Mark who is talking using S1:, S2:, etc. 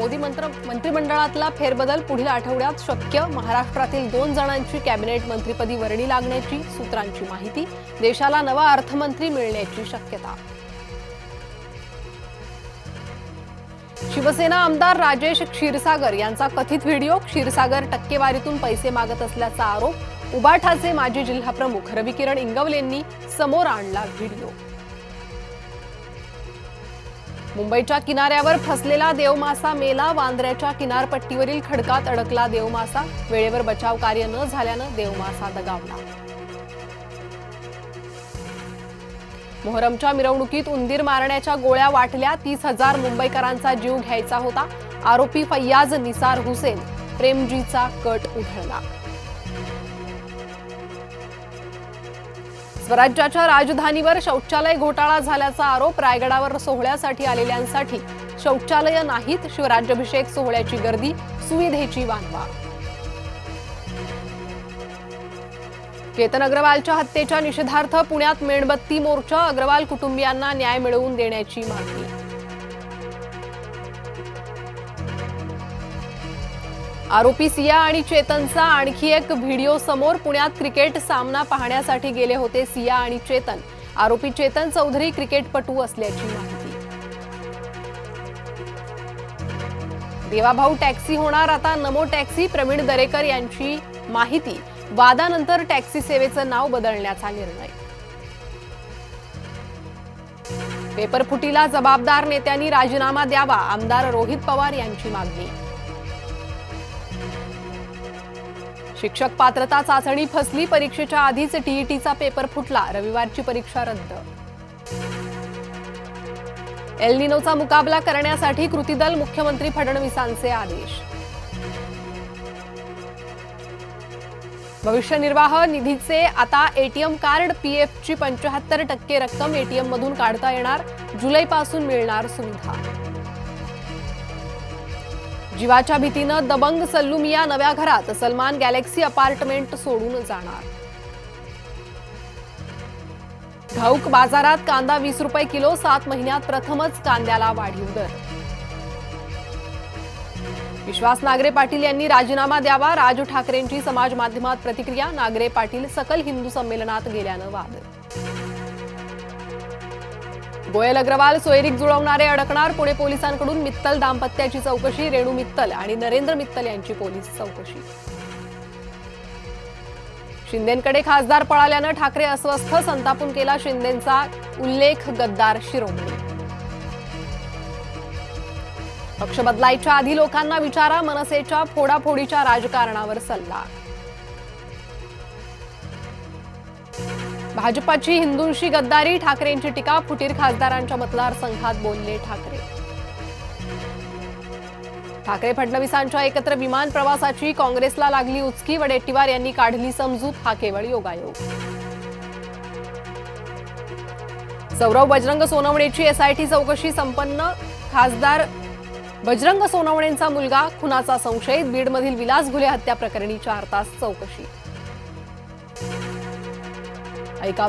S1: मोदी मंत्रिमंडळातला फेरबदल पुढील आठवड्यात शक्य। महाराष्ट्रातील 2 जणांची कॅबिनेट मंत्रिपदी वर्णी लागण्याची सूत्रांची माहिती। देशाला नवा अर्थमंत्री मिळण्याची शक्यता। शिवसेना आमदार राजेश क्षीरसागर यांचा कथित व्हिडिओ। क्षीरसागर टक्केवारीतून पैसे मागत असल्याचा आरोप। उबाठाचे माजी जिल्हाप्रमुख रविकिरण इंगवलेंनी समोर आणला व्हिडिओ। मुंबईच्या किनाऱ्यावर फसलेला देवमासा मेला। वांद्र्याच्या किनारपट्टीवरील खडकात अडकला देवमासा। वेळेवर बचाव कार्य न झाल्यानं देवमासा दगावला। मोहरमच्या मिरवणुकीत उंदीर मारण्याच्या गोळ्या वाटल्या। 30,000 मुंबईकरांचा जीव घ्यायचा होता। आरोपी फैयाज निसार हुसेन प्रेमजीचा कट उधळला। स्वराज्याच्या राजधानीवर शौचालय घोटाळा झाल्याचा आरोप। रायगडावर सोहळ्यासाठी आलेल्यांसाठी शौचालय नाहीत। शिवराज्याभिषेक सोहळ्याची गर्दी, सुविधेची वानवा। केतन अग्रवालच्या हत्येच्या निषेधार्थ पुण्यात मेणबत्ती मोर्चा। अग्रवाल कुटुंबियांना न्याय मिळवून देण्याची मागणी। आरोपी सिया आणि चेतनचा आणखी एक व्हिडिओ समोर। पुण्यात क्रिकेट सामना पाहण्यासाठी गेले होते सिया आणि चेतन। आरोपी चेतन चौधरी क्रिकेटपटू असल्याची माहिती। देवाभाऊ टॅक्सी होणार आता नमो टॅक्सी। प्रवीण दरेकर यांची माहिती। वादानंतर टॅक्सी सेवेचं नाव बदलण्याचा निर्णय। पेपरफुटीला जबाबदार नेत्यांनी राजीनामा द्यावा। आमदार रोहित पवार यांची मागणी। शिक्षक पात्रता चाचणी फसली। परीक्षेच्या आधीच टीईटीचा पेपर फुटला। रविवारची परीक्षा रद्द। एल निनोचा मुकाबला करण्यासाठी कृती दल। मुख्यमंत्री फडणवीसांचे आदेश। भविष्य निर्वाह निधीचे आता एटीएम कार्ड। पीएफची 75% रक्कम एटीएम मधून काढता येणार। जुलैपासून मिळणार सुविधा। जीवाच्या भीतीनं दबंग सल्लू मिया नव्या घरात। सलमान गॅलेक्सी अपार्टमेंट सोडून जाणार। घाऊक बाजारात कांदा 20 रुपये किलो। 7 महिन्यात प्रथमच कांद्याला वाढीव दर। विश्वास नागरे पाटील यांनी राजीनामा द्यावा। राज ठाकरेंची समाज माध्यमात प्रतिक्रिया। नागरे पाटील सकल हिंदू संमेलनात गेल्यानं वाद। गोयल अग्रवाल सोयरीक जुळवणारे अडकणार। पुणे पोलिसांकडून मित्तल दाम्पत्याची चौकशी। रेणू मित्तल आणि नरेंद्र मित्तल यांची पोलीस चौकशी। शिंदेंकडे खासदार पळाल्यानं ठाकरे अस्वस्थ। संतापून केला शिंदेंचा उल्लेख। गद्दार शिरोमणी। पक्ष बदलायच्या आधी लोकांना विचारा। मनसेच्या फोडाफोडीच्या राजकारणावर सल्ला। भाजपाची हिंदूंशी गद्दारी। ठाकरेंची टीका। फुटीर खासदारांच्या मतदारसंघात बोलले ठाकरे। ठाकरे फडणवीसांच्या एकत्र विमान प्रवासाची काँग्रेसला लागली उचकी। वडेट्टीवार यांनी काढली समजूत। हा केवळ योगायोग। सौरव बजरंग सोनवणेची एसआयटी चौकशी संपन्न। खासदार बजरंग सोनवणेंचा मुलगा खुनाचा संशयित। बीडमधील विलास घुले हत्या प्रकरणी 4 तास चौकशी। ऐका